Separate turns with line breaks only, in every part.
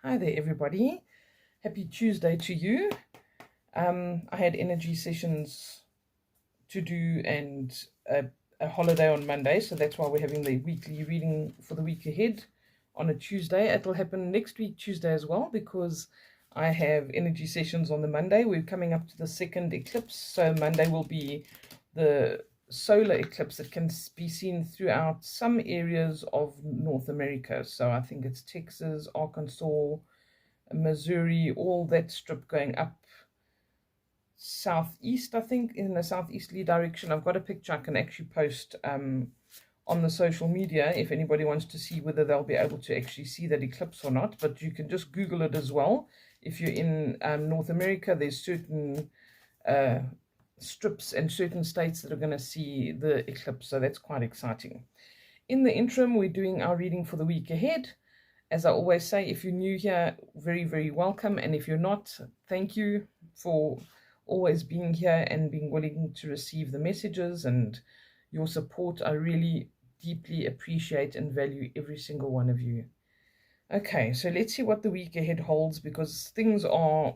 Hi there, everybody. Happy Tuesday to you. I had energy sessions to do and a holiday on Monday, so that's why we're having the weekly reading for the week ahead on a Tuesday. It'll happen next week, Tuesday as well, because I have energy sessions on the Monday. We're coming up to the second eclipse, so Monday will be the solar eclipse that can be seen throughout some areas of North America. So I think it's Texas, Arkansas, Missouri, all that strip going up southeast, I think, in a southeasterly direction. I've got a picture I can actually post on the social media if anybody wants to see whether they'll be able to actually see that eclipse or not. But you can just Google it as well. If you're in North America, there's certain strips and certain states that are going to see the eclipse, so that's quite exciting. In the interim, we're doing our reading for the week ahead. As I always say, if you're new here, very, very welcome. And if you're not, thank you for always being here and being willing to receive the messages and your support. I really deeply appreciate and value every single one of you. Okay, so let's see what the week ahead holds, because things are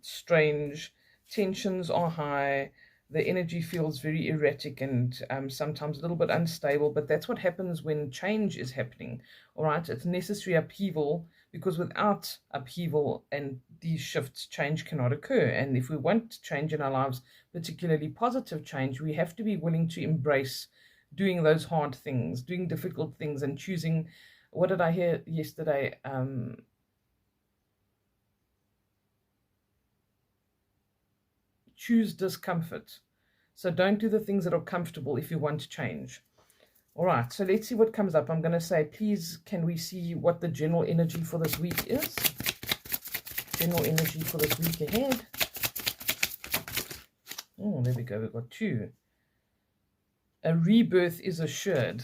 strange, tensions are high, the energy feels very erratic and sometimes a little bit unstable, but that's what happens when change is happening. All right, it's necessary upheaval, because without upheaval and these shifts, change cannot occur. And if we want change in our lives, particularly positive change, we have to be willing to embrace doing those hard things, doing difficult things, and choosing. What did I hear yesterday? Choose discomfort. So don't do the things that are comfortable if you want to change. All right, so let's see what comes up. I'm going to say, please, can we see what the general energy for this week is? General energy for this week ahead. Oh, there we go. We've got two. A rebirth is assured.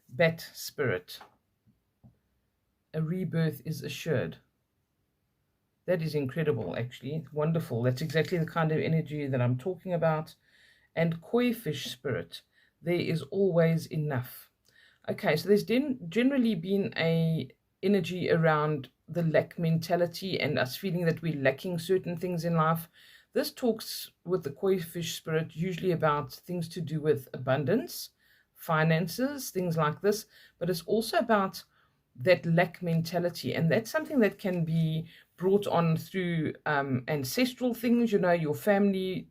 Bat spirit. A rebirth is assured. That is incredible, actually. Wonderful. That's exactly the kind of energy that I'm talking about. And koi fish spirit. There is always enough. Okay, so there's generally been a energy around the lack mentality and us feeling that we're lacking certain things in life. This talks with the koi fish spirit usually about things to do with abundance, finances, things like this. But it's also about that lack mentality, and that's something that can be brought on through ancestral things, your family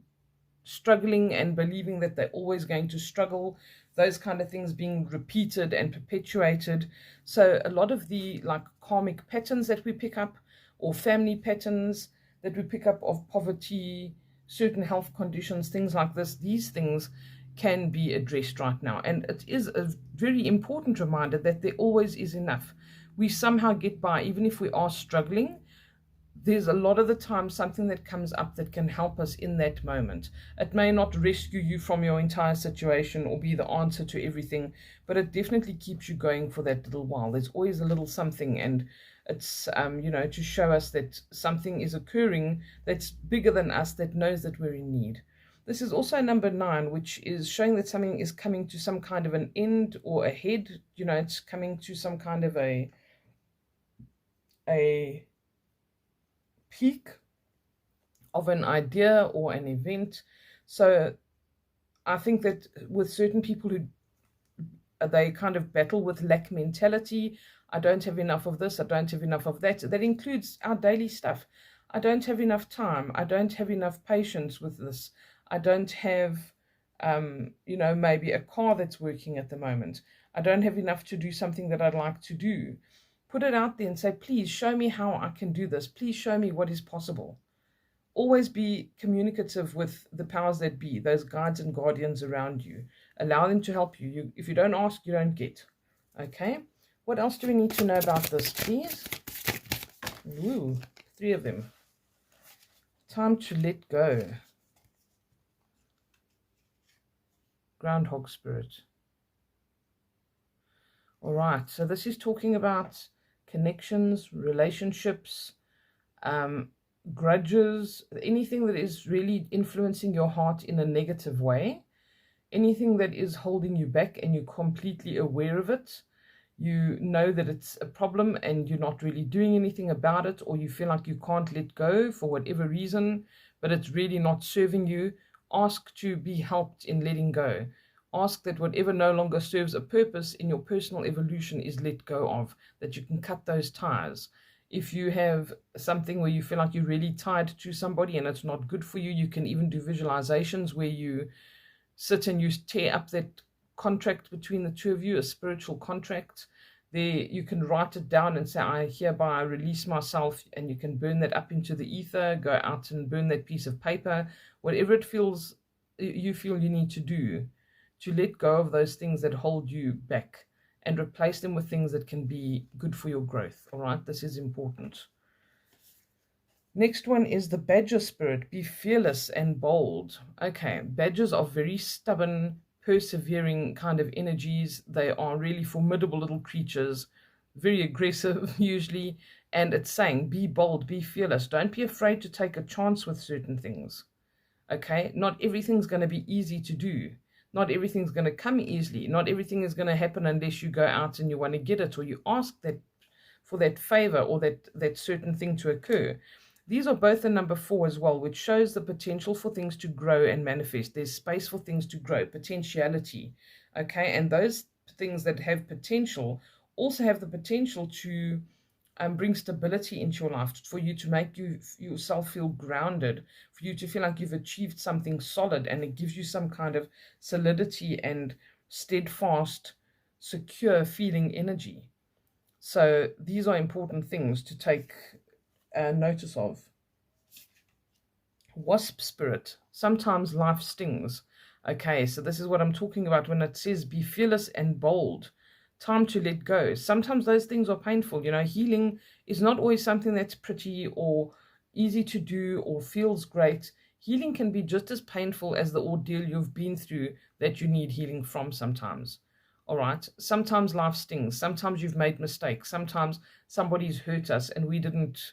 struggling and believing that they're always going to struggle, those kind of things being repeated and perpetuated. So a lot of the karmic patterns that we pick up, or family patterns that we pick up of poverty, certain health conditions, things like this, these things can be addressed right now. And it is a very important reminder that there always is enough. We somehow get by, even if we are struggling. There's a lot of the time something that comes up that can help us in that moment. It may not rescue you from your entire situation or be the answer to everything, but it definitely keeps you going for that little while. There's always a little something, and it's to show us that something is occurring that's bigger than us, that knows that we're in need. This is also number 9, which is showing that something is coming to some kind of an end or a head. It's coming to some kind of a peak of an idea or an event. So I think that with certain people who they kind of battle with lack mentality, I don't have enough of this, I don't have enough of that. That includes our daily stuff. I don't have enough time, I don't have enough patience with this, I don't have maybe a car that's working at the moment, I don't have enough to do something that I'd like to do. Put it out there and say, please show me how I can do this. Please show me what is possible. Always be communicative with the powers that be, those guides and guardians around you. Allow them to help you. If you don't ask, you don't get. Okay? What else do we need to know about this, please? Ooh, 3 of them. Time to let go. Groundhog spirit. All right, so this is talking about connections, relationships, grudges, anything that is really influencing your heart in a negative way, anything that is holding you back and you're completely aware of it. you know that it's a problem and you're not really doing anything about it, or you feel like you can't let go for whatever reason, but it's really not serving you, ask to be helped in letting go. Ask that whatever no longer serves a purpose in your personal evolution is let go of, that you can cut those ties. If you have something where you feel like you're really tied to somebody and it's not good for you, you can even do visualizations where you sit and you tear up that contract between the two of you, a spiritual contract. There you can write it down and say, I hereby release myself, and you can burn that up into the ether, go out and burn that piece of paper, whatever it feels you feel you need to do to let go of those things that hold you back and replace them with things that can be good for your growth. All right, this is important. Next one is the badger spirit. Be fearless and bold. Okay, badgers are very stubborn, persevering kind of energies. They are really formidable little creatures, very aggressive usually. And it's saying, be bold, be fearless. Don't be afraid to take a chance with certain things. Okay, not everything's going to be easy to do. Not everything's going to come easily. Not everything is going to happen unless you go out and you want to get it, or you ask that for that favor or that certain thing to occur. These are both the number 4 as well, which shows the potential for things to grow and manifest. There's space for things to grow, potentiality. Okay, and those things that have potential also have the potential to bring stability into your life, for you to make yourself feel grounded, for you to feel like you've achieved something solid, and it gives you some kind of solidity and steadfast, secure feeling energy. So these are important things to take notice of. Wasp spirit. Sometimes life stings. Okay, so this is what I'm talking about when it says be fearless and bold. Time to let go. Sometimes those things are painful. Healing is not always something that's pretty or easy to do or feels great. Healing can be just as painful as the ordeal you've been through that you need healing from sometimes. All right. Sometimes life stings. Sometimes you've made mistakes. Sometimes somebody's hurt us and we didn't,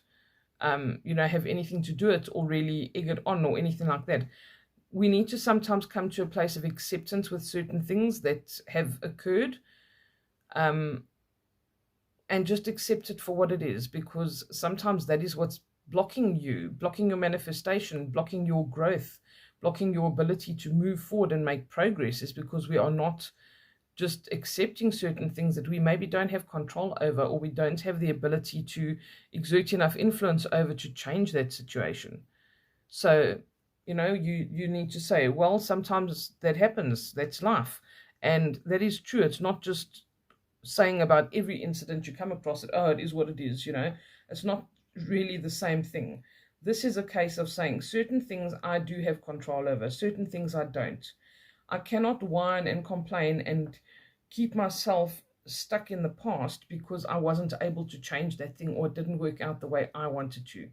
have anything to do with it or really egg it on or anything like that. We need to sometimes come to a place of acceptance with certain things that have occurred, and just accept it for what it is, because sometimes that is what's blocking you, blocking your manifestation, blocking your growth, blocking your ability to move forward and make progress, is because we are not just accepting certain things that we maybe don't have control over, or we don't have the ability to exert enough influence over to change that situation. So, you need to say, well, sometimes that happens, that's life. And that is true. It's not just saying about every incident you come across it, oh, it is what it is, It's not really the same thing. This is a case of saying certain things I do have control over, certain things I don't. I cannot whine and complain and keep myself stuck in the past because I wasn't able to change that thing, or it didn't work out the way I wanted to.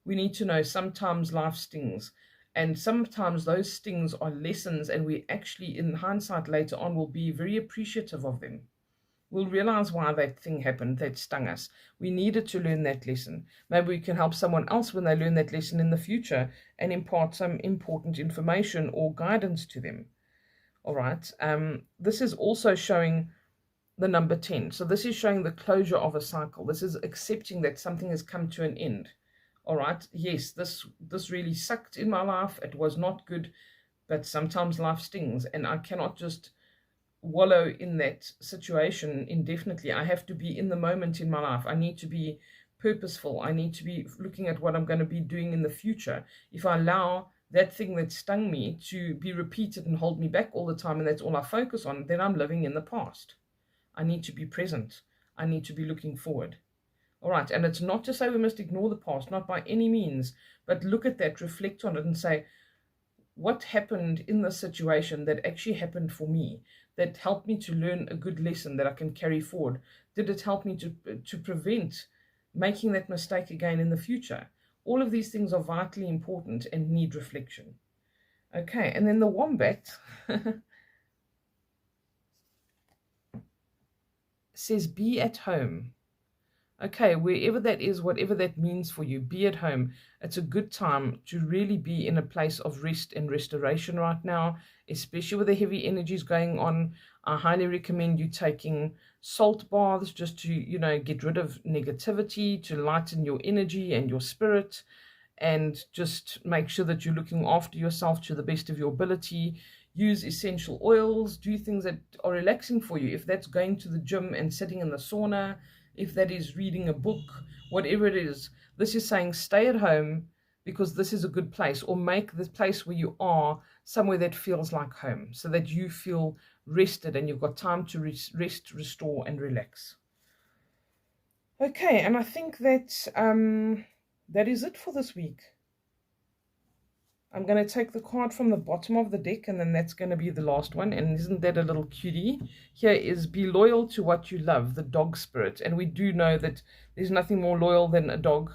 We need to know sometimes life stings, and sometimes those stings are lessons, and we actually, in hindsight later on, will be very appreciative of them. We'll realize why that thing happened, that stung us. We needed to learn that lesson. Maybe we can help someone else when they learn that lesson in the future and impart some important information or guidance to them. All right. This is also showing the number 10. So this is showing the closure of a cycle. This is accepting that something has come to an end. All right. Yes, this really sucked in my life. It was not good, but sometimes life stings, and I cannot just wallow in that situation indefinitely. I have to be in the moment in my life. I need to be purposeful. I need to be looking at what I'm going to be doing in the future. If I allow that thing that stung me to be repeated and hold me back all the time, and that's all I focus on, then I'm living in the past. I need to be present. I need to be looking forward. All right, and it's not to say we must ignore the past, not by any means, but look at that, reflect on it, and say, what happened in this situation that actually happened for me, that helped me to learn a good lesson that I can carry forward? Did it help me to prevent making that mistake again in the future? All of these things are vitally important and need reflection. Okay, and then the wombat says, be at home. Okay, wherever that is, whatever that means for you, be at home. It's a good time to really be in a place of rest and restoration right now, especially with the heavy energies going on. I highly recommend you taking salt baths just to, you know, get rid of negativity, to lighten your energy and your spirit, and just make sure that you're looking after yourself to the best of your ability. Use essential oils, do things that are relaxing for you. If that's going to the gym and sitting in the sauna, if that is reading a book, whatever it is, this is saying stay at home because this is a good place, or make the place where you are somewhere that feels like home so that you feel rested and you've got time to rest, restore, and relax. Okay, and I think that that is it for this week. I'm going to take the card from the bottom of the deck, and then that's going to be the last one. And isn't that a little cutie? Here is be loyal to what you love, the dog spirit. And we do know that there's nothing more loyal than a dog.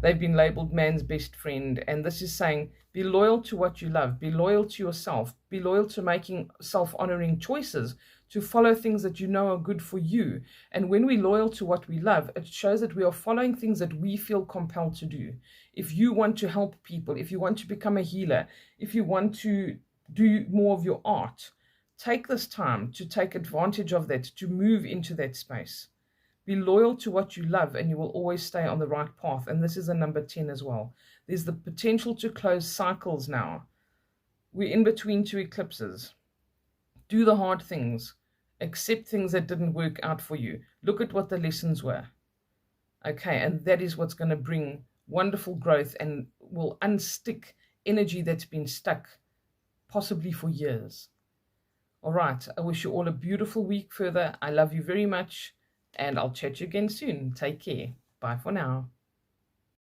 They've been labeled man's best friend. And this is saying be loyal to what you love. Be loyal to yourself. Be loyal to making self-honoring choices, to follow things that you know are good for you. And when we're loyal to what we love, it shows that we are following things that we feel compelled to do. If you want to help people, if you want to become a healer, if you want to do more of your art, take this time to take advantage of that, to move into that space. Be loyal to what you love, and you will always stay on the right path. And this is a number 10 as well. There's the potential to close cycles now. We're in between two eclipses. Do the hard things. Accept things that didn't work out for you. Look at what the lessons were. Okay, and that is what's going to bring wonderful growth and will unstick energy that's been stuck possibly for years. All right, I wish you all a beautiful week further. I love you very much, and I'll chat to you again soon. Take care. Bye for now.